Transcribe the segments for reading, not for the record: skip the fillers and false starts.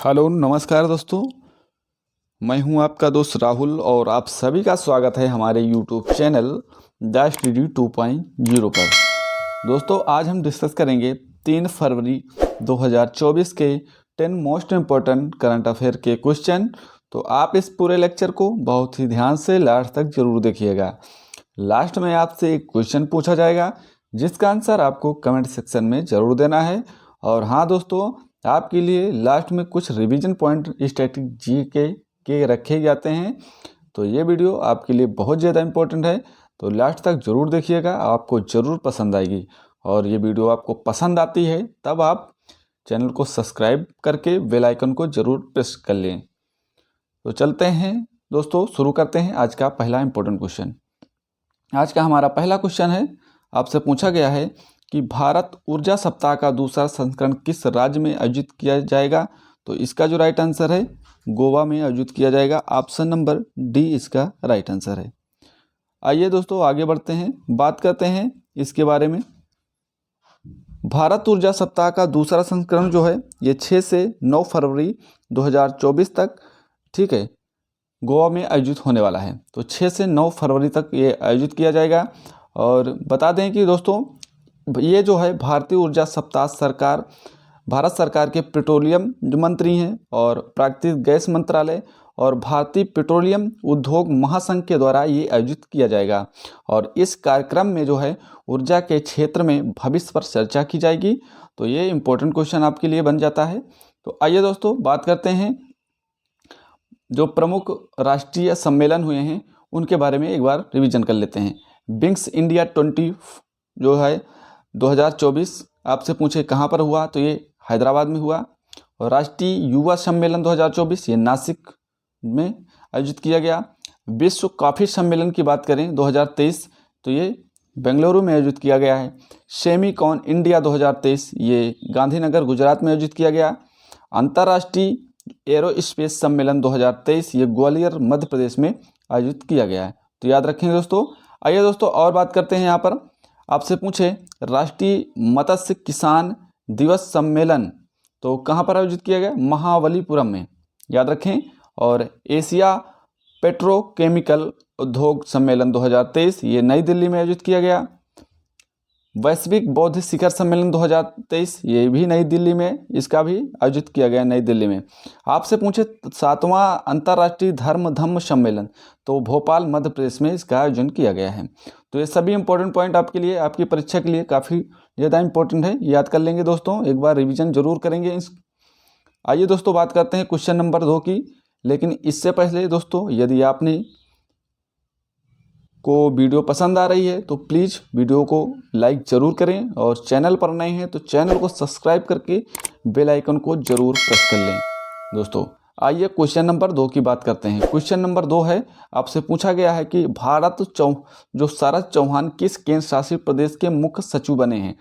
Hello नमस्कार दोस्तों। मैं हूं आपका दोस्त राहुल और आप सभी का स्वागत है हमारे यूट्यूब चैनल दैश डी 2.0 पर। दोस्तों आज हम डिस्कस करेंगे 3 फरवरी 2024 के 10 मोस्ट इम्पोर्टेंट करंट अफेयर के क्वेश्चन। तो आप इस पूरे लेक्चर को बहुत ही ध्यान से लास्ट तक जरूर देखिएगा। लास्ट में आपसे एक क्वेश्चन पूछा जाएगा जिसका आंसर आपको कमेंट सेक्शन में ज़रूर देना है। और हाँ दोस्तों, आपके लिए लास्ट में कुछ रिवीजन पॉइंट स्टैटिक जी के रखे जाते हैं। तो ये वीडियो आपके लिए बहुत ज़्यादा इम्पोर्टेंट है, तो लास्ट तक ज़रूर देखिएगा, आपको ज़रूर पसंद आएगी। और ये वीडियो आपको पसंद आती है तब आप चैनल को सब्सक्राइब करके बेल आइकन को ज़रूर प्रेस कर लें। तो चलते हैं दोस्तों, शुरू करते हैं आज का पहला इम्पोर्टेंट क्वेश्चन। आज का हमारा पहला क्वेश्चन है, आपसे पूछा गया है कि भारत ऊर्जा सप्ताह का दूसरा संस्करण किस राज्य में आयोजित किया जाएगा। तो इसका जो राइट आंसर है गोवा में आयोजित किया जाएगा। ऑप्शन नंबर डी इसका राइट आंसर है। आइए दोस्तों आगे बढ़ते हैं, बात करते हैं इसके बारे में। भारत ऊर्जा सप्ताह का दूसरा संस्करण जो है ये 6 से 9 फरवरी 2024 तक ठीक है गोवा में आयोजित होने वाला है। तो 6 से 9 फरवरी तक ये आयोजित किया जाएगा। और बता दें कि दोस्तों ये जो है भारतीय ऊर्जा सप्ताह भारत सरकार के पेट्रोलियम मंत्री हैं और प्राकृतिक गैस मंत्रालय और भारतीय पेट्रोलियम उद्योग महासंघ के द्वारा ये आयोजित किया जाएगा। और इस कार्यक्रम में जो है ऊर्जा के क्षेत्र में भविष्य पर चर्चा की जाएगी। तो ये इम्पोर्टेंट क्वेश्चन आपके लिए बन जाता है। तो आइए दोस्तों बात करते हैं जो प्रमुख राष्ट्रीय सम्मेलन हुए हैं उनके बारे में एक बार रिवीजन कर लेते हैं। ब्रिक्स इंडिया 20 जो है 2024 आपसे पूछे कहाँ पर हुआ, तो ये हैदराबाद में हुआ। और राष्ट्रीय युवा सम्मेलन 2024 ये नासिक में आयोजित किया गया। विश्व कॉफ़ी सम्मेलन की बात करें 2023 तो ये बेंगलुरु में आयोजित किया गया है। सेमीकॉन इंडिया 2023 ये गांधीनगर गुजरात में आयोजित किया गया। अंतर्राष्ट्रीय एरोस्पेस सम्मेलन 2023 ये ग्वालियर मध्य प्रदेश में आयोजित किया गया है। तो याद रखेंगे दोस्तों। आइए दोस्तों और बात करते हैं। यहाँ पर आपसे पूछे राष्ट्रीय मत्स्य किसान दिवस सम्मेलन तो कहाँ पर आयोजित किया गया, महाबलीपुरम में, याद रखें। और एशिया पेट्रोकेमिकल उद्योग सम्मेलन 2023 ये नई दिल्ली में आयोजित किया गया। वैश्विक बौद्ध शिखर सम्मेलन 2023 ये भी नई दिल्ली में इसका भी आयोजित किया गया नई दिल्ली में। आपसे पूछे 7वां अंतर्राष्ट्रीय धम्म सम्मेलन तो भोपाल मध्य प्रदेश में इसका आयोजन किया गया है। तो ये सभी इंपॉर्टेंट पॉइंट आपके लिए आपकी परीक्षा के लिए काफ़ी ज़्यादा इंपॉर्टेंट है, याद कर लेंगे दोस्तों, एक बार रिविजन जरूर करेंगे इस। आइए दोस्तों बात करते हैं क्वेश्चन नंबर 2 की। लेकिन इससे पहले दोस्तों यदि आपने को वीडियो पसंद आ रही है तो प्लीज़ वीडियो को लाइक ज़रूर करें और चैनल पर नए हैं तो चैनल को सब्सक्राइब करके बेल आइकन को ज़रूर प्रेस कर लें। दोस्तों आइए क्वेश्चन नंबर 2 की बात करते हैं। क्वेश्चन नंबर 2 है, आपसे पूछा गया है कि जो शरद चौहान किस केंद्र शासित प्रदेश के मुख्य सचिव बने हैं।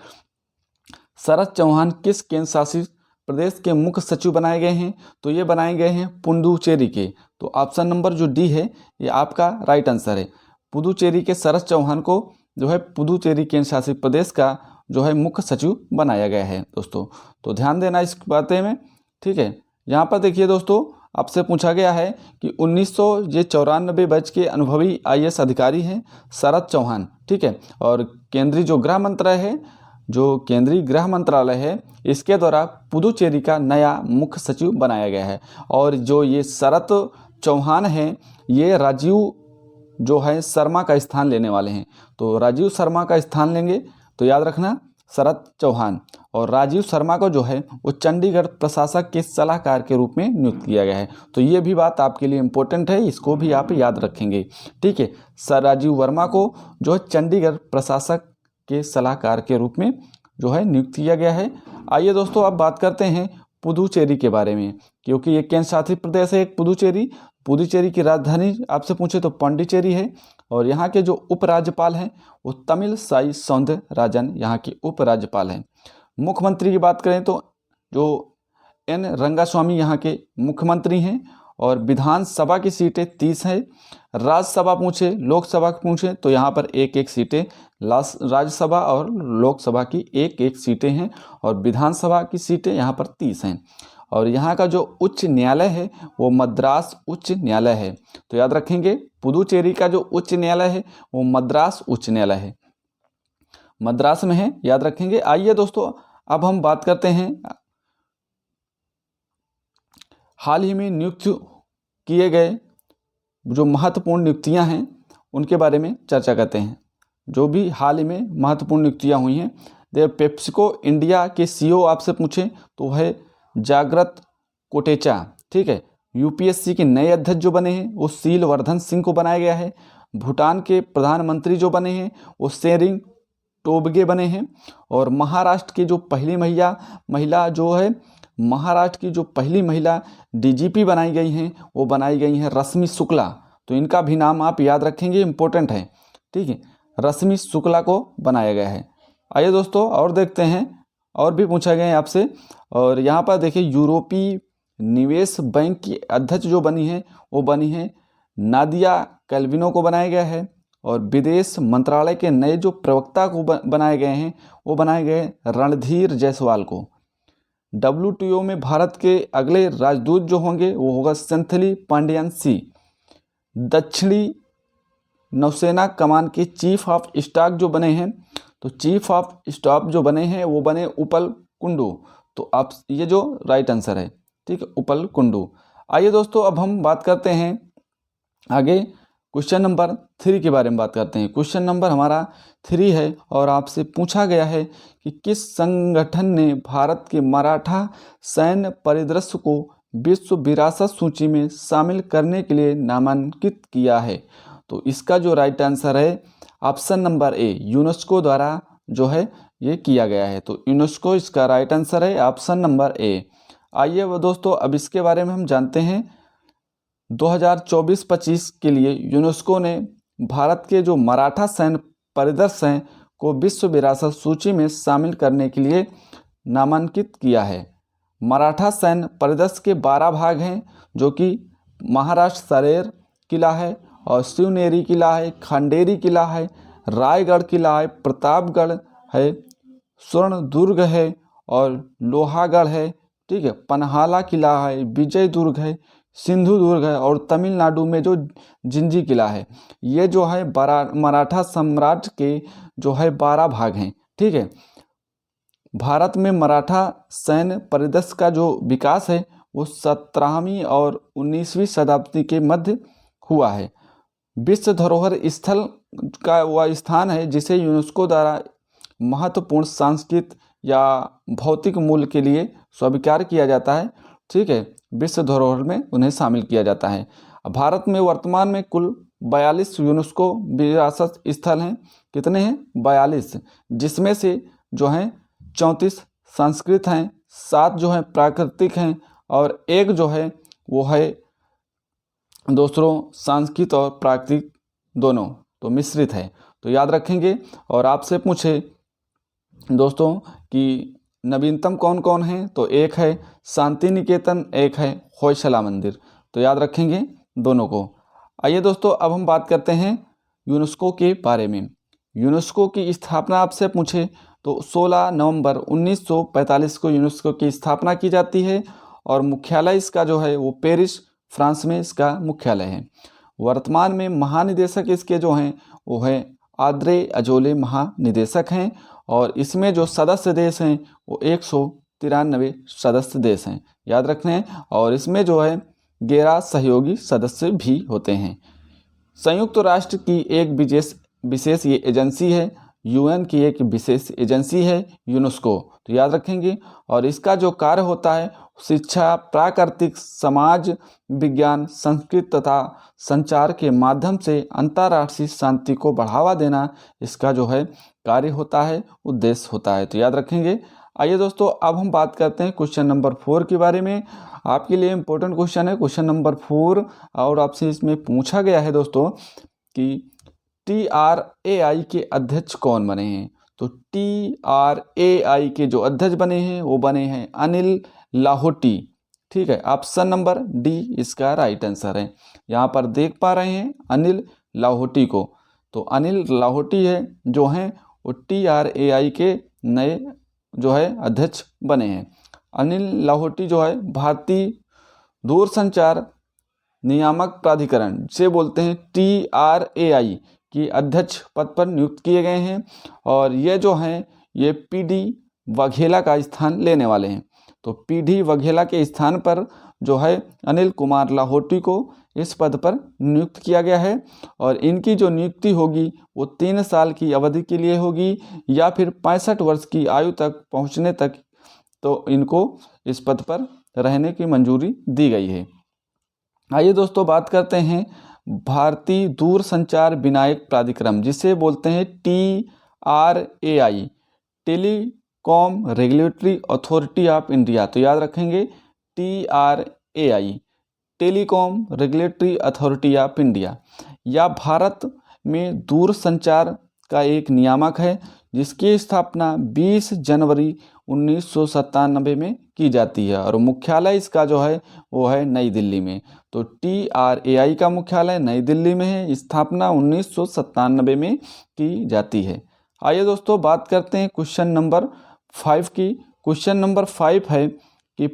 शरद चौहान किस केंद्र शासित प्रदेश के मुख्य सचिव बनाए गए हैं, तो ये बनाए गए हैं पुडुचेरी के। तो ऑप्शन नंबर जो डी है ये आपका राइट आंसर है। पुडुचेरी के शरद चौहान को जो है पुडुचेरी केंद्र शासित प्रदेश का जो है मुख्य सचिव बनाया गया है दोस्तों। तो ध्यान देना इस बातें में, ठीक है। यहाँ पर देखिए दोस्तों, आपसे पूछा गया है कि 1994 बैच के अनुभवी IAS अधिकारी हैं शरद चौहान, ठीक है। और केंद्रीय जो केंद्रीय गृह मंत्रालय है इसके द्वारा पुडुचेरी का नया मुख्य सचिव बनाया गया है। और जो ये शरद चौहान हैं ये राजीव जो है शर्मा का स्थान लेने वाले हैं। तो राजीव शर्मा का स्थान लेंगे तो याद रखना शरद चौहान। और राजीव शर्मा को जो है वो चंडीगढ़ प्रशासक के सलाहकार के रूप में नियुक्त किया गया है। तो ये भी बात आपके लिए इम्पोर्टेंट है, इसको भी आप याद रखेंगे, ठीक है। सर राजीव वर्मा को जो है चंडीगढ़ प्रशासक के सलाहकार के रूप में जो है नियुक्त किया गया है। आइए दोस्तों अब बात करते हैं पुडुचेरी के बारे में, क्योंकि ये केंद्र शासित प्रदेश है एक पुडुचेरी की राजधानी आपसे पूछे तो पांडिचेरी है। और यहाँ के जो उपराज्यपाल हैं वो तमिलसाई सौंदरराजन यहाँ के उपराज्यपाल हैं। मुख्यमंत्री की बात करें तो जो N रंगास्वामी यहाँ के मुख्यमंत्री हैं। और विधानसभा की सीटें 30 है। राज्यसभा पूछे लोकसभा पूछे तो यहाँ पर एक सीटें राज्यसभा और लोकसभा की एक सीटें हैं। और विधानसभा की सीटें यहाँ पर 30 हैं। और यहाँ का जो उच्च न्यायालय है वो मद्रास उच्च न्यायालय है। तो याद रखेंगे, पुदुचेरी का जो उच्च न्यायालय है वो मद्रास उच्च न्यायालय है, मद्रास में है, याद रखेंगे। आइए दोस्तों, अब हम बात करते हैं हाल ही में नियुक्त किए गए जो महत्वपूर्ण नियुक्तियां हैं उनके बारे में चर्चा करते हैं। जो भी हाल ही में महत्वपूर्ण नियुक्तियां हुई हैं, पेप्सिको इंडिया के सीईओ आपसे पूछें तो है जागृत कोटेचा, ठीक है। यूपीएससी के नए अध्यक्ष जो बने हैं वो सीलवर्धन सिंह को बनाया गया है। भूटान के प्रधानमंत्री जो बने हैं वो शेरिंग टोबगे बने हैं। और महाराष्ट्र की जो पहली महिला जो है, महाराष्ट्र की जो पहली महिला डीजीपी बनाई गई हैं वो बनाई गई हैं रश्मि शुक्ला। तो इनका भी नाम आप याद रखेंगे, इम्पोर्टेंट है, ठीक है। रश्मि शुक्ला को बनाया गया है। आइए दोस्तों और देखते हैं, और भी पूछा गया है आपसे। और यहाँ पर देखिए, यूरोपीय निवेश बैंक की अध्यक्ष जो बनी है वो बनी है नादिया कैल्विनो को बनाया गया है। और विदेश मंत्रालय के नए जो प्रवक्ता को बनाए गए हैं वो बनाए गए रणधीर जायसवाल को। WTO में भारत के अगले राजदूत जो होंगे वो होगा सेंथली पांडियन सी। दक्षिणी नौसेना कमान के चीफ ऑफ स्टाफ जो बने हैं, तो चीफ ऑफ स्टाफ जो बने हैं वो बने उपल कुंडू। तो आप ये जो राइट आंसर है, ठीक है, उपल कुंडू। आइए दोस्तों, अब हम बात करते हैं आगे क्वेश्चन नंबर 3 के बारे में बात करते हैं। क्वेश्चन नंबर हमारा 3 है और आपसे पूछा गया है कि किस संगठन ने भारत के मराठा सैन्य परिदृश्य को विश्व विरासत सूची में शामिल करने के लिए नामांकित किया है। तो इसका जो राइट आंसर है ऑप्शन नंबर ए, यूनेस्को द्वारा जो है ये किया गया है। तो यूनेस्को इसका राइट आंसर है, ऑप्शन नंबर ए। आइए वो दोस्तों, अब इसके बारे में हम जानते हैं। 2024-25 के लिए यूनेस्को ने भारत के जो मराठा सैन्य परिदृश्य हैं को विश्व विरासत सूची में शामिल करने के लिए नामांकित किया है। मराठा सैन्य परिदृश्य के 12 भाग हैं, जो कि महाराष्ट्र सरेर किला है और शिवनेरी किला है, खंडेरी किला है, रायगढ़ किला है, प्रतापगढ़ है, स्वर्ण दुर्ग है और लोहागढ़ है, ठीक है, पन्हाला किला है, विजय दुर्ग है, सिंधु दुर्ग है और तमिलनाडु में जो जिंजी किला है। ये जो है मराठा साम्राज्य के जो है 12 भाग हैं, ठीक है। भारत में मराठा सैन्य परिदृश्य का जो विकास है वो 17वीं और 19वीं शताब्दी के मध्य हुआ है। विश्व धरोहर स्थल का वह स्थान है जिसे यूनेस्को द्वारा महत्वपूर्ण सांस्कृतिक या भौतिक मूल्य के लिए स्वीकार किया जाता है, ठीक है। विश्व धरोहर में उन्हें शामिल किया जाता है। भारत में वर्तमान में कुल 42 यूनेस्को विरासत स्थल हैं। कितने हैं? 42, जिसमें से जो हैं 34 संस्कृत हैं, 7 जो हैं प्राकृतिक हैं और 1 जो है वो है दूसरों संस्कृत और प्राकृतिक दोनों, तो मिश्रित है। तो याद रखेंगे। और आपसे पूछे दोस्तों कि नवीनतम कौन कौन है, तो 1 है शांति निकेतन, 1 है होयसला मंदिर। तो याद रखेंगे दोनों को। आइए दोस्तों, अब हम बात करते हैं यूनेस्को के बारे में। यूनेस्को की स्थापना आपसे पूछे तो 16 नवंबर 1945 को यूनेस्को की स्थापना की जाती है और मुख्यालय इसका जो है वो पेरिस, फ्रांस में इसका मुख्यालय है। वर्तमान में महानिदेशक इसके जो हैं वो है आद्रे अजोले महानिदेशक हैं और इसमें जो सदस्य देश हैं वो 193 सदस्य देश हैं, याद रखना है। और इसमें जो है 11 सहयोगी सदस्य भी होते हैं। संयुक्त राष्ट्र की एक विशेष ये एजेंसी है, यूएन की एक विशेष एजेंसी है यूनेस्को, तो याद रखेंगे। और इसका जो कार्य होता है शिक्षा, प्राकृतिक, समाज विज्ञान, संस्कृत तथा संचार के माध्यम से अंतर्राष्ट्रीय शांति को बढ़ावा देना इसका जो है कार्य होता है, उद्देश्य होता है, तो याद रखेंगे। आइए दोस्तों, अब हम बात करते हैं क्वेश्चन नंबर 4 के बारे में। आपके लिए इम्पोर्टेंट क्वेश्चन है क्वेश्चन नंबर 4 और आपसे इसमें पूछा गया है दोस्तों कि TRAI के अध्यक्ष कौन बने हैं। तो TRAI के जो अध्यक्ष बने हैं वो बने हैं अनिल लाहोटी, ठीक है। ऑप्शन नंबर डी इसका राइट आंसर है। यहाँ पर देख पा रहे हैं अनिल लाहोटी को, तो अनिल लाहोटी है जो हैं वो TRAI के नए जो है अध्यक्ष बने हैं। अनिल लाहोटी जो है भारतीय दूरसंचार नियामक प्राधिकरण से बोलते हैं TRAI की अध्यक्ष पद पर नियुक्त किए गए हैं। और ये जो हैं ये PD वाघेला का स्थान लेने वाले हैं। तो PD वाघेला के स्थान पर जो है अनिल कुमार लाहोटी को इस पद पर नियुक्त किया गया है। और इनकी जो नियुक्ति होगी वो 3 साल की अवधि के लिए होगी या फिर 65 वर्ष की आयु तक पहुंचने तक तो इनको इस पद पर रहने की मंजूरी दी गई है। आइए दोस्तों बात करते हैं भारतीय दूरसंचार विनायक प्राधिकरण जिसे बोलते हैं TRAI, telecom regulatory authority of India. तो याद रखेंगे TRAI, telecom regulatory authority of India. या भारत में दूरसंचार का एक नियामक है जिसकी स्थापना 20 जनवरी 1997 में की जाती है और मुख्यालय इसका जो है वो है नई दिल्ली में। तो TRAI का मुख्यालय नई दिल्ली में है, स्थापना 1997 में की जाती है। आइए दोस्तों बात करते हैं क्वेश्चन नंबर 5 की। क्वेश्चन नंबर 5 है कि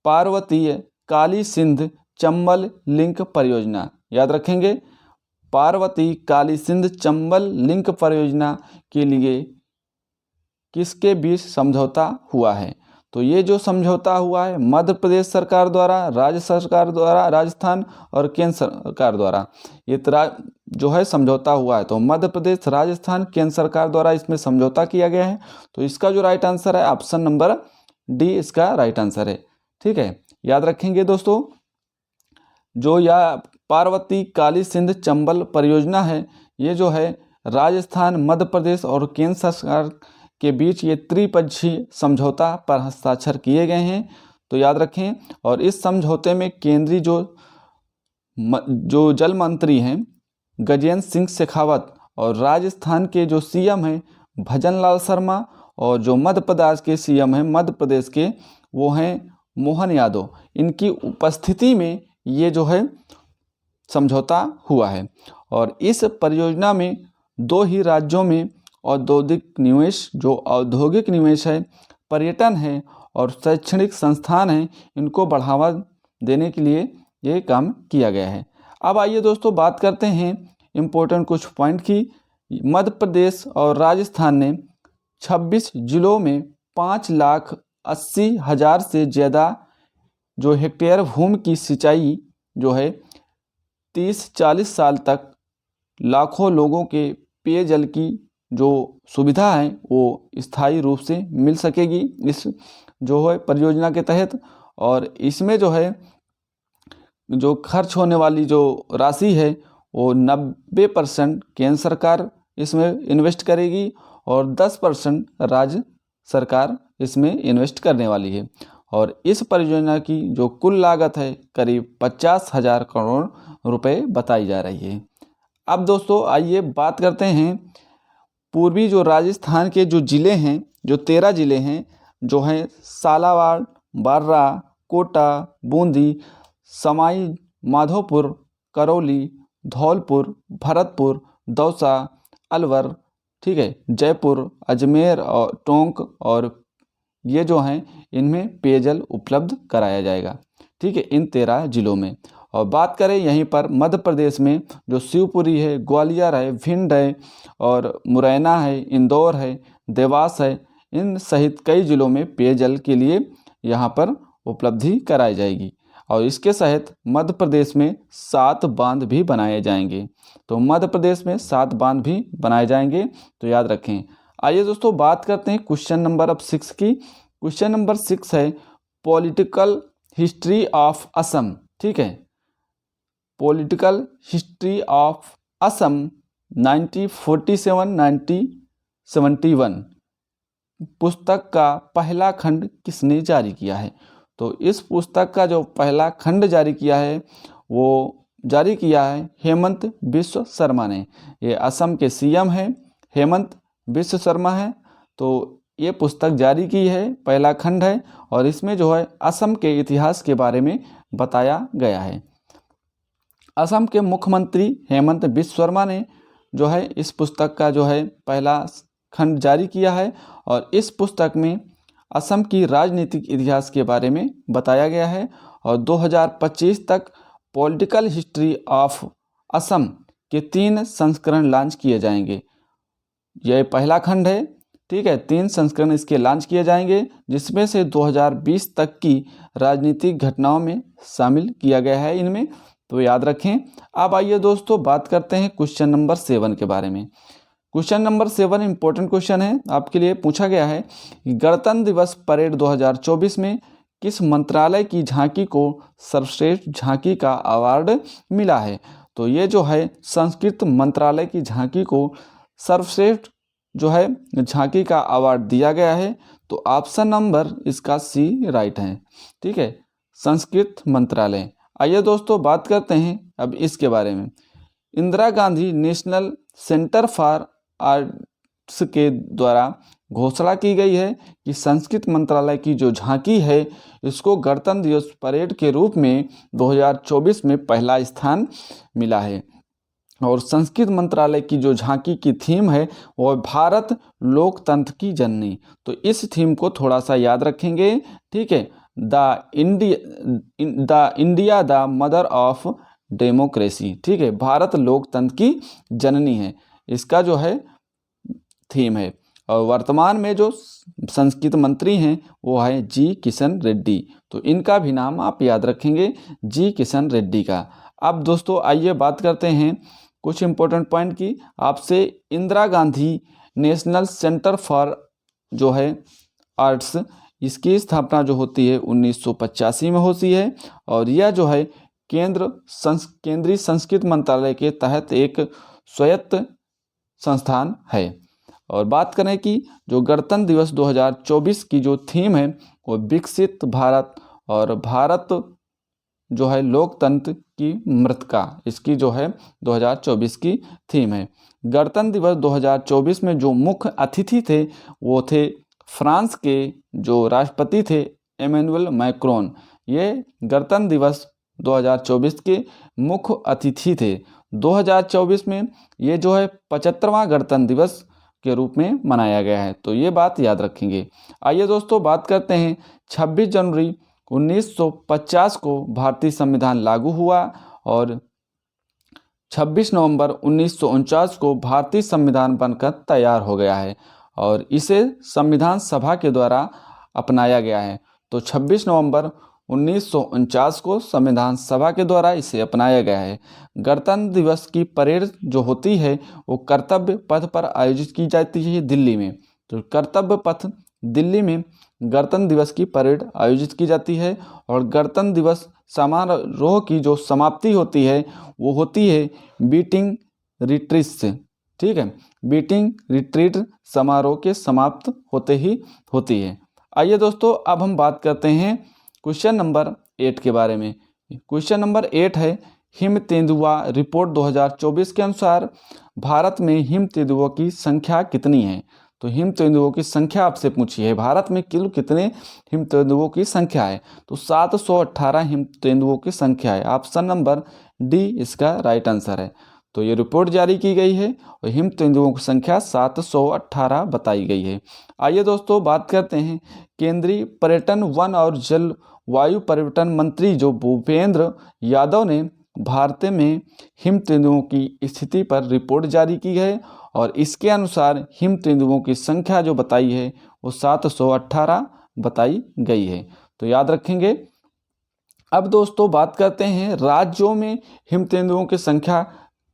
पार्वतीय काली सिंध चंबल लिंक परियोजना। याद रखेंगे पार्वती काली सिंध चंबल लिंक परियोजना के लिए किसके बीच समझौता हुआ है। तो ये जो समझौता हुआ है मध्य प्रदेश सरकार द्वारा, राज्य सरकार द्वारा राजस्थान और केंद्र सरकार द्वारा ये जो है समझौता हुआ है। तो मध्य प्रदेश, राजस्थान, केंद्र सरकार द्वारा इसमें समझौता किया गया है। तो इसका जो राइट आंसर है ऑप्शन नंबर D इसका राइट आंसर है। ठीक है, याद रखेंगे दोस्तों जो यह पार्वती काली सिंध चंबल परियोजना है ये जो है राजस्थान, मध्य प्रदेश और केंद्र सरकार के बीच ये त्रिपक्षीय समझौता पर हस्ताक्षर किए गए हैं। तो याद रखें। और इस समझौते में केंद्रीय जो जल मंत्री हैं गजेंद्र सिंह शेखावत और राजस्थान के जो CM हैं भजन लाल शर्मा और जो मध्य प्रदेश के CM हैं मध्य प्रदेश के वो हैं मोहन यादव, इनकी उपस्थिति में ये जो है समझौता हुआ है। और इस परियोजना में 2 ही राज्यों में औद्योगिक निवेश है, पर्यटन है और शैक्षणिक संस्थान हैं, इनको बढ़ावा देने के लिए ये काम किया गया है। अब आइए दोस्तों बात करते हैं इम्पोर्टेंट कुछ पॉइंट की। मध्य प्रदेश और राजस्थान ने 26 जिलों में 5,80,000 से ज़्यादा जो हेक्टेयर भूमि की सिंचाई जो है 30-40 साल तक लाखों लोगों के पेयजल की जो सुविधा है वो स्थायी रूप से मिल सकेगी इस जो है परियोजना के तहत। और इसमें जो है जो खर्च होने वाली जो राशि है वो 90% केंद्र सरकार इसमें इन्वेस्ट करेगी और 10% राज्य सरकार इसमें इन्वेस्ट करने वाली है। और इस परियोजना की जो कुल लागत है करीब 50,000 करोड़ रुपए बताई जा रही है। अब दोस्तों आइए बात करते हैं पूर्वी जो राजस्थान के जो ज़िले हैं, जो 13 ज़िले हैं जो हैं झालावाड़, बारां, कोटा, बूंदी, सवाई माधोपुर, करौली, धौलपुर, भरतपुर, दौसा, अलवर, ठीक है, जयपुर, अजमेर और टोंक और ये जो हैं इनमें पेयजल उपलब्ध कराया जाएगा। ठीक है, इन 13 जिलों में। और बात करें यहीं पर मध्य प्रदेश में जो शिवपुरी है, ग्वालियर है, भिंड है और मुरैना है, इंदौर है, देवास है, इन सहित कई जिलों में पेयजल के लिए यहाँ पर उपलब्धि कराई जाएगी। और इसके सहित मध्य प्रदेश में 7 बांध भी बनाए जाएंगे। तो मध्य प्रदेश में 7 बांध भी बनाए जाएंगे, तो याद रखें। आइए दोस्तों बात करते हैं क्वेश्चन नंबर अब 6 की। क्वेश्चन नंबर 6 है पॉलिटिकल हिस्ट्री ऑफ असम। ठीक है, पॉलिटिकल हिस्ट्री ऑफ असम 1947-1971 पुस्तक का पहला खंड किसने जारी किया है। तो इस पुस्तक का जो पहला खंड जारी किया है वो जारी किया है हेमंत बिश्व शर्मा ने। ये असम के CM हैं, हेमंत बिश्व शर्मा है। तो ये पुस्तक जारी की है, पहला खंड है और इसमें जो है असम के इतिहास के बारे में बताया गया है। असम के मुख्यमंत्री हेमंत बिश्व शर्मा ने जो है इस पुस्तक का जो है पहला खंड जारी किया है। और इस पुस्तक में असम की राजनीतिक इतिहास के बारे में बताया गया है। और 2025 तक पॉलिटिकल हिस्ट्री ऑफ असम के 3 संस्करण लॉन्च किए जाएंगे। यह पहला खंड है, ठीक है। 3 संस्करण इसके लॉन्च किए जाएंगे, जिसमें से 2020 तक की राजनीतिक घटनाओं में शामिल किया गया है इनमें, तो याद रखें। अब आइए दोस्तों बात करते हैं क्वेश्चन नंबर 7 के बारे में। क्वेश्चन नंबर 7 इंपॉर्टेंट क्वेश्चन है, आपके लिए पूछा गया है कि गणतंत्र दिवस परेड 2024 में किस मंत्रालय की झांकी को सर्वश्रेष्ठ झांकी का अवार्ड मिला है। तो ये जो है संस्कृत मंत्रालय की झांकी को सर्वश्रेष्ठ जो है झांकी का अवार्ड दिया गया है। तो ऑप्शन नंबर इसका सी राइट है, ठीक है, संस्कृत मंत्रालय। आइए दोस्तों बात करते हैं अब इसके बारे में। Indira Gandhi national centre for arts के द्वारा घोषणा की गई है कि संस्कृत मंत्रालय की जो झांकी है इसको गणतंत्र दिवस परेड के रूप में 2024 में पहला स्थान मिला है। और संस्कृत मंत्रालय की जो झांकी की थीम है वो भारत लोकतंत्र की जननी। तो इस थीम को थोड़ा सा याद रखेंगे, ठीक है। The India the mother of democracy, ठीक है, भारत लोकतंत्र की जननी है, इसका जो है थीम है। और वर्तमान में जो संस्कृत मंत्री हैं वो है जी किशन रेड्डी। तो इनका भी नाम आप याद रखेंगे, जी किशन रेड्डी का। अब दोस्तों आइए बात करते हैं कुछ इंपॉर्टेंट पॉइंट की आपसे। Indira Gandhi national centre for जो है आर्ट्स, इसकी स्थापना जो होती है 1985 में होती है। और यह जो है केंद्रीय संस्कृत मंत्रालय के तहत एक स्वायत्त संस्थान है। और बात करें कि जो गणतंत्र दिवस 2024 की जो थीम है वो विकसित भारत और भारत जो है लोकतंत्र की मृतका, इसकी जो है 2024 की थीम है। गणतंत्र दिवस 2024 में जो मुख्य अतिथि थे वो थे फ्रांस के जो राष्ट्रपति थे इमैनुअल मैक्रोन। ये गणतंत्र दिवस 2024 के मुख्य अतिथि थे। 2024 में ये जो है 75वां गणतंत्र दिवस के रूप में मनाया गया है, तो ये बात याद रखेंगे। आइए दोस्तों बात करते हैं 26 जनवरी 1950 को भारतीय संविधान लागू हुआ और 26 नवंबर 1949 को भारतीय संविधान बनकर तैयार हो गया है और इसे संविधान सभा के द्वारा अपनाया गया है। तो 26 नवंबर 1949 को संविधान सभा के द्वारा इसे अपनाया गया है। गणतंत्र दिवस की परेड जो होती है वो कर्तव्य पथ पर आयोजित की जाती है दिल्ली में। तो कर्तव्य पथ दिल्ली में गणतंत्र दिवस की परेड आयोजित की जाती है। और गणतंत्र दिवस समारोह की जो समाप्ति होती है वो होती है बीटिंग रिट्रीट से, ठीक है, बीटिंग रिट्रीट समारोह के समाप्त होते ही होती है। आइए दोस्तों अब हम बात करते हैं क्वेश्चन नंबर 8 के बारे में। क्वेश्चन नंबर 8 है हिम तेंदुआ रिपोर्ट 2024 के अनुसार भारत में हिम तेंदुओं की संख्या कितनी है। तो हिम तेंदुओं की संख्या आपसे पूछी है, भारत में कुल कितने हिम तेंदुओं की संख्या है। तो 718 हिम तेंदुओं की संख्या है, ऑप्शन नंबर डी इसका राइट आंसर है। तो ये रिपोर्ट जारी की गई है और हिम तेंदुओं की संख्या 718 बताई गई है। आइए दोस्तों बात करते हैं केंद्रीय पर्यटन वन और जलवायु परिवर्तन मंत्री जो भूपेंद्र यादव ने भारत में हिम तेंदुओं की स्थिति पर रिपोर्ट जारी की है और इसके अनुसार हिम तेंदुओं की संख्या जो बताई है वो 718 बताई गई है, तो याद रखेंगे। अब दोस्तों बात करते हैं राज्यों में हिम तेंदुओं की संख्या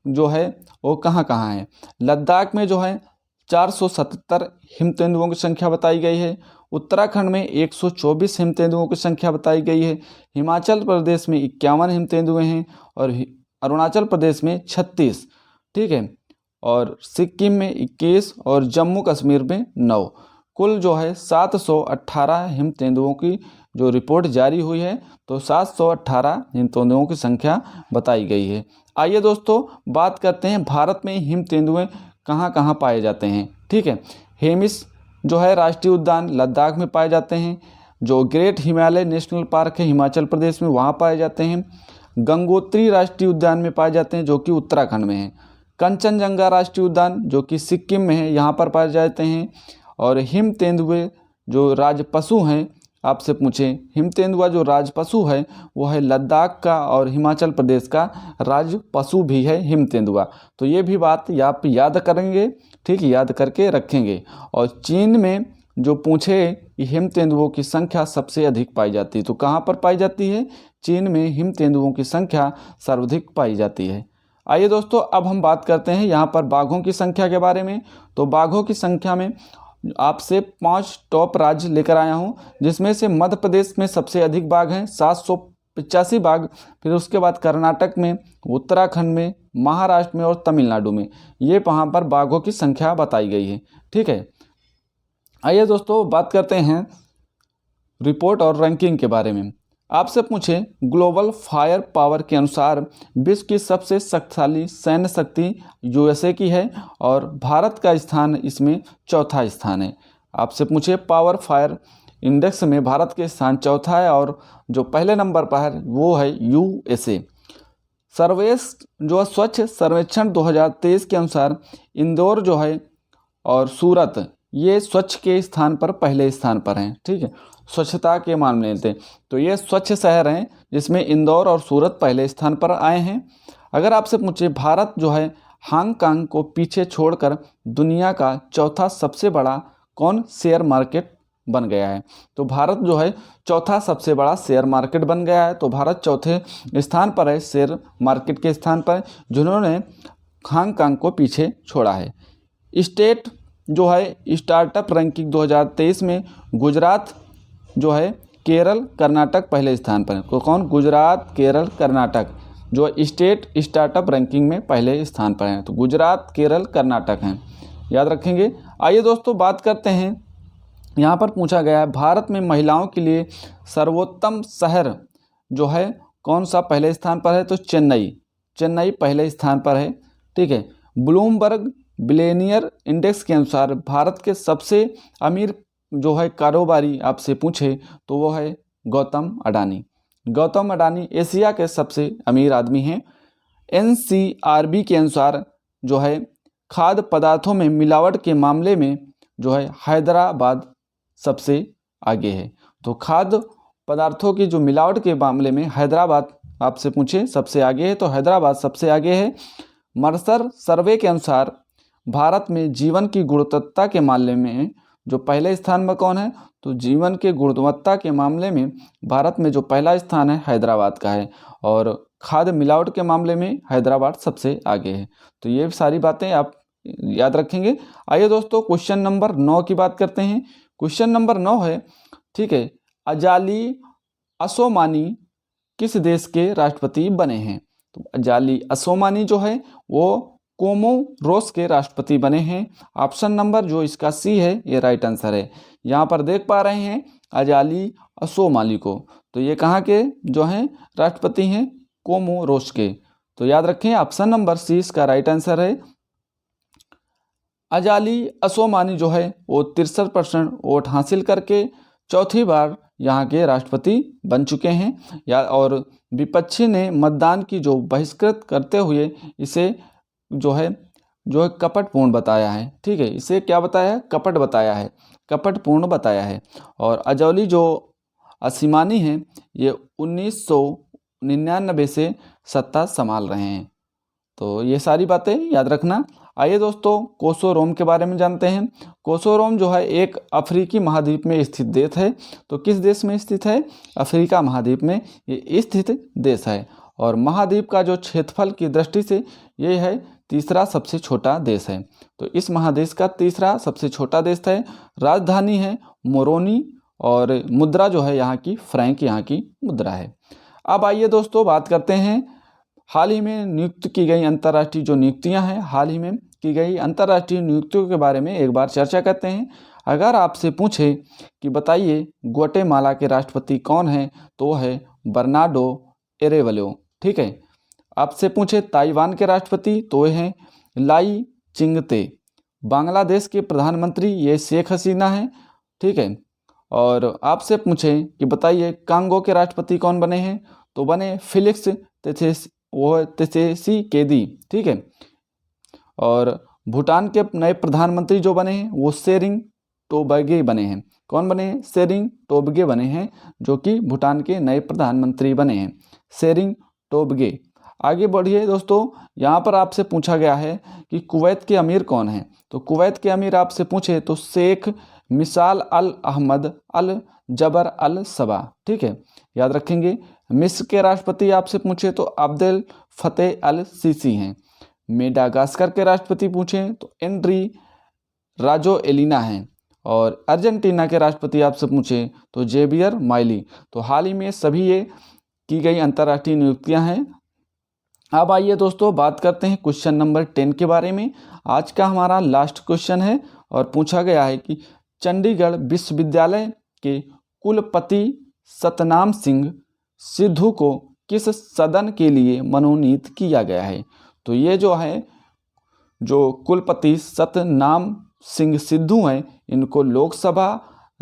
जो है वो कहाँ कहाँ है। लद्दाख में जो है 477 हिम तेंदुओं की संख्या बताई गई है। उत्तराखंड में 124 हिम तेंदुओं की संख्या बताई गई है। हिमाचल प्रदेश में 51 हिम तेंदुए हैं और अरुणाचल प्रदेश में 36, ठीक है, और सिक्किम में 21 और जम्मू कश्मीर में 9। कुल जो है 718 हिम तेंदुओं की जो रिपोर्ट जारी हुई है, तो 718 हिम तेंदुओं की संख्या बताई गई है। आइए दोस्तों बात करते हैं भारत में हिम तेंदुए कहाँ कहाँ पाए जाते हैं, ठीक है। हेमिस जो है राष्ट्रीय उद्यान लद्दाख में पाए जाते हैं। जो ग्रेट हिमालय नेशनल पार्क है हिमाचल प्रदेश में, वहाँ पाए जाते हैं। गंगोत्री राष्ट्रीय उद्यान में पाए जाते हैं जो कि उत्तराखंड में है। कंचनजंगा राष्ट्रीय उद्यान जो कि सिक्किम में है, यहाँ पर पाए जाते हैं। और हिम तेंदुए जो राज पशु हैं आपसे पूछे, हिम तेंदुआ जो राज पशु है वो है लद्दाख का और हिमाचल प्रदेश का राज पशु भी है हिम तेंदुआ। तो ये भी बात आप याद करेंगे, ठीक, याद करके रखेंगे। और चीन में जो पूछे कि हिम तेंदुओं की संख्या सबसे अधिक पाई जाती है, तो कहाँ पर पाई जाती है? चीन में हिम तेंदुओं की संख्या सर्वाधिक पाई जाती है। आइए दोस्तों, अब हम बात करते हैं यहाँ पर बाघों की संख्या के बारे में। तो बाघों की संख्या में आपसे 5 टॉप राज्य लेकर आया हूँ, जिसमें से मध्य प्रदेश में सबसे अधिक बाघ हैं, 785 बाघ। फिर उसके बाद कर्नाटक में, उत्तराखंड में, महाराष्ट्र में और तमिलनाडु में, ये वहाँ पर बाघों की संख्या बताई गई है। ठीक है, आइए दोस्तों बात करते हैं रिपोर्ट और रैंकिंग के बारे में। आपसे पूछे ग्लोबल फायर पावर के अनुसार विश्व की सबसे शक्तिशाली सैन्य शक्ति यूएसए की है और भारत का स्थान इसमें चौथा स्थान है। आपसे पूछे पावर फायर इंडेक्स में भारत के स्थान चौथा है और जो पहले नंबर पर है वो है यूएसए। जो स्वच्छ सर्वेक्षण 2023 के अनुसार इंदौर जो है और सूरत ये स्वच्छ के स्थान पर पहले स्थान पर हैं। ठीक है, स्वच्छता के मामले में तो ये स्वच्छ शहर हैं, जिसमें इंदौर और सूरत पहले स्थान पर आए हैं। अगर आपसे पूछे भारत जो है हांगकांग को पीछे छोड़कर दुनिया का चौथा सबसे बड़ा कौन शेयर मार्केट बन गया है, तो भारत जो है चौथा सबसे बड़ा शेयर मार्केट बन गया है। तो भारत चौथे स्थान पर है शेयर मार्केट के स्थान पर, जिन्होंने हांगकांग को पीछे छोड़ा है। स्टेट जो है स्टार्टअप रैंकिंग 2023 में गुजरात जो है, केरल, कर्नाटक पहले स्थान पर है। तो कौन? गुजरात, केरल, कर्नाटक जो स्टेट स्टार्टअप रैंकिंग में पहले स्थान पर हैं। तो गुजरात, केरल, कर्नाटक हैं, याद रखेंगे। आइए दोस्तों बात करते हैं, यहाँ पर पूछा गया है भारत में महिलाओं के लिए सर्वोत्तम शहर जो है कौन सा पहले स्थान पर है, तो चेन्नई पहले स्थान पर है। ठीक है, ब्लूमबर्ग बिलियनियर इंडेक्स के अनुसार भारत के सबसे अमीर जो है कारोबारी आपसे पूछे तो वो है गौतम अडानी एशिया के सबसे अमीर आदमी हैं। एनसीआरबी के अनुसार जो है खाद्य पदार्थों में मिलावट के मामले में जो है हैदराबाद सबसे आगे है। तो खाद्य पदार्थों की जो मिलावट के मामले में हैदराबाद आपसे पूछे सबसे आगे है, तो हैदराबाद सबसे आगे है। मर्सर सर्वे के अनुसार भारत में जीवन की गुणवत्ता के मामले में जो पहले स्थान में कौन है, तो जीवन के गुणवत्ता के मामले में भारत में जो पहला स्थान है हैदराबाद का है और खाद्य मिलावट के मामले में हैदराबाद सबसे आगे है। तो ये सारी बातें आप याद रखेंगे। आइए दोस्तों क्वेश्चन नंबर 9 की बात करते हैं। क्वेश्चन नंबर 9 है, ठीक है, अजाली असोमानी किस देश के राष्ट्रपति बने हैं? तो अजाली असोमानी जो है वो कोमोरोस के राष्ट्रपति बने हैं। ऑप्शन नंबर जो इसका सी है ये राइट आंसर है। यहाँ पर देख पा रहे हैं अजाली असोमाली को, तो ये कहाँ के जो हैं राष्ट्रपति हैं? कोमोरोस के। तो याद रखें ऑप्शन नंबर सी इसका राइट आंसर है। अजाली असोमानी जो है वो 63% वोट हासिल करके चौथी बार यहाँ के राष्ट्रपति बन चुके हैं। और विपक्षी ने मतदान की जो बहिष्कृत करते हुए इसे जो है कपटपूर्ण बताया है। ठीक है, इसे क्या बताया है? कपटपूर्ण बताया है। और अजौली जो असीमानी हैं ये 1999 से सत्ता संभाल रहे हैं। तो ये सारी बातें याद रखना। आइए दोस्तों कोसोरोम के बारे में जानते हैं। कोसोरोम जो है एक अफ्रीकी महाद्वीप में स्थित देश है। तो किस देश में स्थित है? अफ्रीका महाद्वीप में ये स्थित देश है। और महाद्वीप का जो क्षेत्रफल की दृष्टि से ये है तीसरा सबसे छोटा देश है। तो इस महादेश का तीसरा सबसे छोटा देश है। राजधानी है मोरोनी और मुद्रा जो है यहाँ की फ्रैंक यहाँ की मुद्रा है। अब आइए दोस्तों बात करते हैं हाल ही में नियुक्त की गई अंतर्राष्ट्रीय जो नियुक्तियां हैं, हाल ही में की गई अंतर्राष्ट्रीय नियुक्तियों के बारे में एक बार चर्चा करते हैं। अगर आपसे पूछे कि बताइए ग्वाटेमाला के राष्ट्रपति कौन हैं, तो वो है बर्नार्डो एरेवलो। ठीक है, आपसे पूछे ताइवान के राष्ट्रपति तो ये हैं लाई चिंगते। बांग्लादेश के प्रधानमंत्री ये शेख हसीना है। ठीक है, और आपसे पूछे कि बताइए कांगो के राष्ट्रपति कौन बने हैं, तो बने फिलिक्स त्शेसिकेदी। ठीक है, और भूटान के नए प्रधानमंत्री जो बने हैं वो शेरिंग टोबगे बने हैं। कौन बने हैं? शेरिंग टोब्गे बने हैं, जो कि भूटान के नए प्रधानमंत्री बने हैं, शेरिंग टोब्गे। आगे बढ़िए दोस्तों, यहाँ पर आपसे पूछा गया है कि कुवैत के अमीर कौन हैं। तो कुवैत के अमीर आपसे पूछे तो शेख मिसाल अल अहमद अल जबर अल सबा, ठीक है, याद रखेंगे। मिस्र के राष्ट्रपति आपसे पूछे तो अब्देल फतेह अल सीसी हैं। मेडागास्कर के राष्ट्रपति पूछे तो एंड्री राजो एलिना हैं। और अर्जेंटीना के राष्ट्रपति आपसे पूछे तो जेवियर माइली। तो हाल ही में सभी ये की गई अंतर्राष्ट्रीय नियुक्तियां हैं। अब आइए दोस्तों बात करते हैं क्वेश्चन नंबर 10 के बारे में। आज का हमारा लास्ट क्वेश्चन है और पूछा गया है कि चंडीगढ़ विश्वविद्यालय के कुलपति सतनाम सिंह सिद्धू को किस सदन के लिए मनोनीत किया गया है। तो ये जो है, जो कुलपति सतनाम सिंह सिद्धू हैं, इनको लोकसभा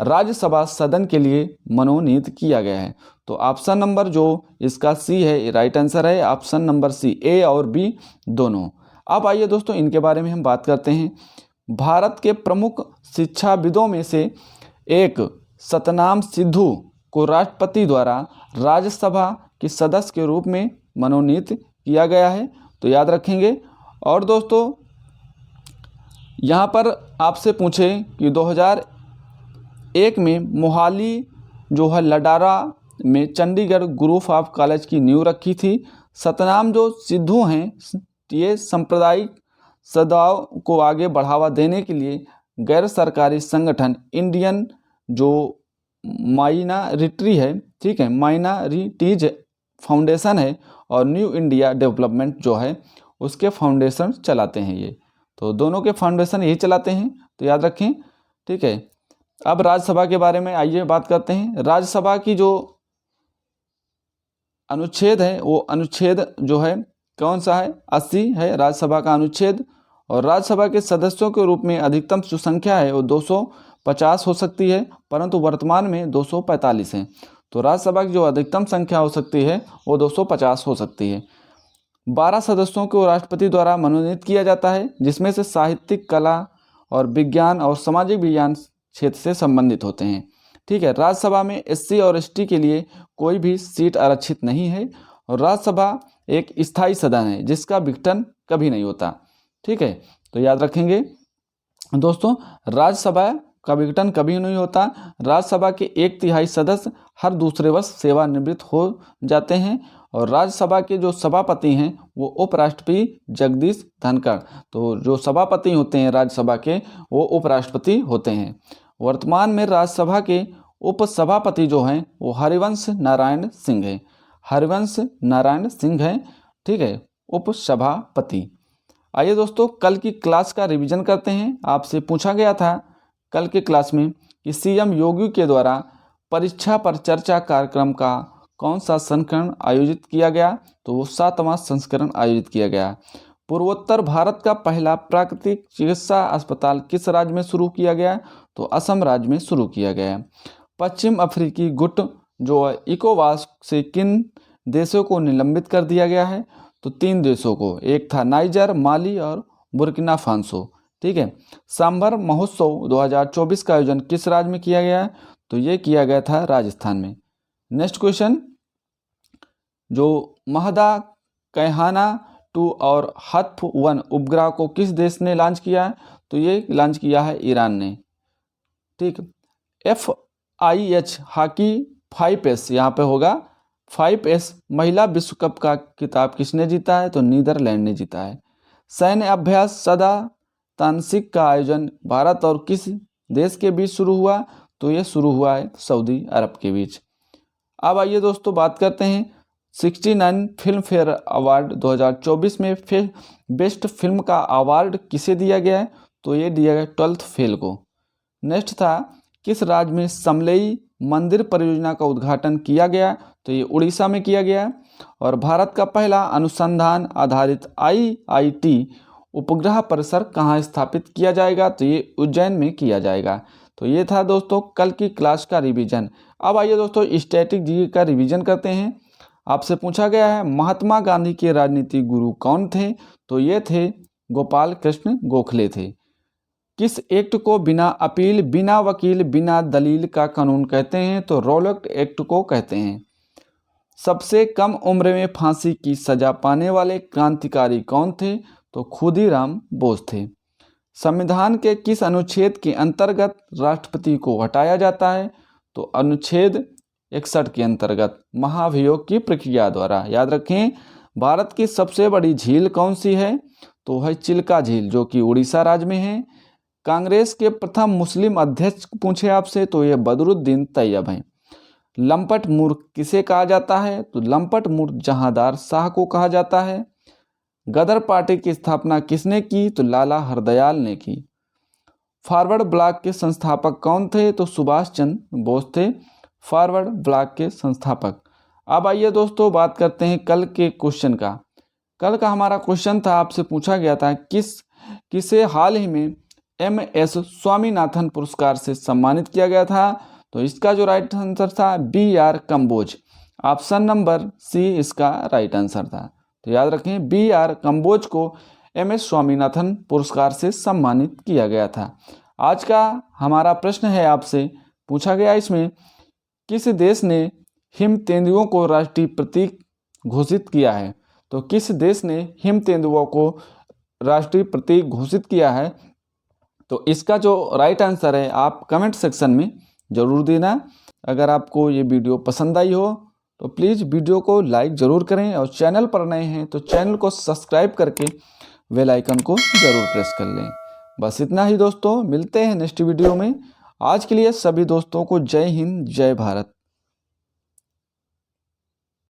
राज्यसभा सदन के लिए मनोनीत किया गया है। तो ऑप्शन नंबर जो इसका सी है, राइट आंसर है ऑप्शन नंबर सी, ए और बी दोनों। अब आइए दोस्तों इनके बारे में हम बात करते हैं। भारत के प्रमुख शिक्षाविदों में से एक सतनाम सिद्धू को राष्ट्रपति द्वारा राज्यसभा के सदस्य के रूप में मनोनीत किया गया है, तो याद रखेंगे। और दोस्तों यहाँ पर आपसे पूछे कि 2001 में मोहाली जो है लडारा में चंडीगढ़ ग्रुप ऑफ कॉलेज की नींव रखी थी। सतनाम जो सिद्धू हैं, ये सांप्रदायिक सद्भाव को आगे बढ़ावा देने के लिए गैर सरकारी संगठन इंडियन जो माइनॉरिटी है, ठीक है, माइनॉरिटीज फाउंडेशन है, और न्यू इंडिया डेवलपमेंट जो है उसके फाउंडेशन चलाते हैं ये। तो दोनों के फाउंडेशन यही चलाते हैं, तो याद रखें, ठीक है। अब राज्यसभा के बारे में आइए बात करते हैं। राज्यसभा की जो अनुच्छेद है वो अनुच्छेद जो है कौन सा है? 80 है राज्यसभा का अनुच्छेद। और राज्यसभा के सदस्यों के रूप में अधिकतम जो संख्या है वो 250 हो सकती है, परंतु वर्तमान में 245 है। तो राज्यसभा की जो अधिकतम संख्या हो सकती है वो 250 हो सकती है। 12 सदस्यों को राष्ट्रपति द्वारा मनोनीत किया जाता है, जिसमें से साहित्यिक, कला और विज्ञान और सामाजिक विज्ञान क्षेत्र से संबंधित होते हैं, ठीक है। राज्यसभा में SC और ST के लिए कोई भी सीट आरक्षित नहीं है। और राज्यसभा एक स्थायी सदन है जिसका विघटन कभी नहीं होता, ठीक है, तो याद रखेंगे दोस्तों, राज्यसभा का विघटन कभी नहीं होता। राज्यसभा के 1/3 सदस्य हर दूसरे वर्ष सेवानिवृत्त हो जाते हैं। और राज्यसभा के जो सभापति हैं वो उपराष्ट्रपति जगदीश धनखड़, तो जो सभापति होते हैं राज्यसभा के वो उपराष्ट्रपति होते हैं। वर्तमान में राज्यसभा के उपसभापति जो हैं वो हरिवंश नारायण सिंह हैं, हरिवंश नारायण सिंह हैं, ठीक है, उपसभापति। आइए दोस्तों कल की क्लास का रिवीजन करते हैं। आपसे पूछा गया था कल के क्लास में कि CM योगी के द्वारा परीक्षा पर चर्चा कार्यक्रम का कौन सा संस्करण आयोजित किया गया। तो वो 7वां संस्करण आयोजित किया गया। पूर्वोत्तर भारत का पहला प्राकृतिक चिकित्सा अस्पताल किस राज्य में शुरू किया गया। तो असम राज्य में शुरू किया गया। पश्चिम अफ्रीकी गुट जो इकोवास से किन देशों को निलंबित कर दिया गया है। तो 3 देशों को, एक था नाइजर, माली और बुर्किना फासो, ठीक है। सांभर महोत्सव 2024 का आयोजन किस राज्य में किया गया है। तो ये किया गया था राजस्थान में। नेक्स्ट क्वेश्चन, जो महदा कैहाना 2 और हत्फ 1 उपग्रह को किस देश ने लॉन्च किया है। तो ये लॉन्च किया है ईरान ने, ठीक। FIH हॉकी 5S यहाँ पे होगा 5S महिला विश्व कप का खिताब किसने जीता है। तो नीदरलैंड ने जीता है। सैन्य अभ्यास सदा तानसिक का आयोजन भारत और किस देश के बीच शुरू हुआ। तो ये शुरू हुआ है सऊदी अरब के बीच। अब आइए दोस्तों बात करते हैं 69 फिल्म फेयर अवार्ड 2024 में बेस्ट फिल्म का अवार्ड किसे दिया गया है। तो ये दिया गया 12th फेल को। नेक्स्ट था किस राज्य में समलेई मंदिर परियोजना का उद्घाटन किया गया। तो ये उड़ीसा में किया गया। और भारत का पहला अनुसंधान आधारित IIT उपग्रह परिसर कहाँ स्थापित किया जाएगा। तो ये उज्जैन में किया जाएगा। तो ये था दोस्तों कल की क्लास का रिवीजन। अब आइए दोस्तों स्टैटिक जीके का रिवीजन करते हैं। आपसे पूछा गया है महात्मा गांधी के राजनीतिक गुरु कौन थे। तो ये थे गोपाल कृष्ण गोखले थे, किस एक्ट को बिना अपील, बिना वकील, बिना दलील का कानून कहते हैं? तो रॉलेट एक्ट को कहते हैं। सबसे कम उम्र में फांसी की सजा पाने वाले क्रांतिकारी कौन थे? तो खुदीराम बोस थे। संविधान के किस अनुच्छेद के अंतर्गत राष्ट्रपति को हटाया जाता है? तो अनुच्छेद 61 के अंतर्गत महाभियोग की प्रक्रिया द्वारा। याद रखें, भारत की सबसे बड़ी झील कौन सी है? तो है चिल्का झील, जो कि उड़ीसा राज्य में है। कांग्रेस के प्रथम मुस्लिम अध्यक्ष पूछे आपसे तो ये बदरुद्दीन तैयब हैं। लंपट मूर्ख किसे कहा जाता है? तो लंपट मूर्ख जहांदार शाह को कहा जाता है। गदर पार्टी की स्थापना किसने की? तो लाला हरदयाल ने की। फॉरवर्ड ब्लॉक के संस्थापक कौन थे? तो सुभाष चंद्र बोस थे फॉरवर्ड ब्लॉक के संस्थापक। अब आइए दोस्तों बात करते हैं कल के क्वेश्चन का। कल का हमारा क्वेश्चन था, आपसे पूछा गया था किसे हाल ही में MS स्वामीनाथन पुरस्कार से सम्मानित किया गया था? तो इसका जो राइट आंसर था BR Kamboj. Option number C इसका राइट आंसर था। तो याद रखें, BR कंबोज को MS स्वामीनाथन पुरस्कार से सम्मानित किया गया था। आज का हमारा प्रश्न है, आपसे पूछा गया इसमें, किस देश ने हिम तेंदुओं को राष्ट्रीय प्रतीक घोषित किया है? तो किस देश ने हिम तेंदुओं को राष्ट्रीय प्रतीक घोषित किया है? तो इसका जो राइट आंसर है आप कमेंट सेक्शन में ज़रूर देना। अगर आपको ये वीडियो पसंद आई हो तो प्लीज़ वीडियो को लाइक ज़रूर करें, और चैनल पर नए हैं तो चैनल को सब्सक्राइब करके बेल आइकन को ज़रूर प्रेस कर लें। बस इतना ही दोस्तों, मिलते हैं नेक्स्ट वीडियो में। आज के लिए सभी दोस्तों को जय हिंद, जय भारत।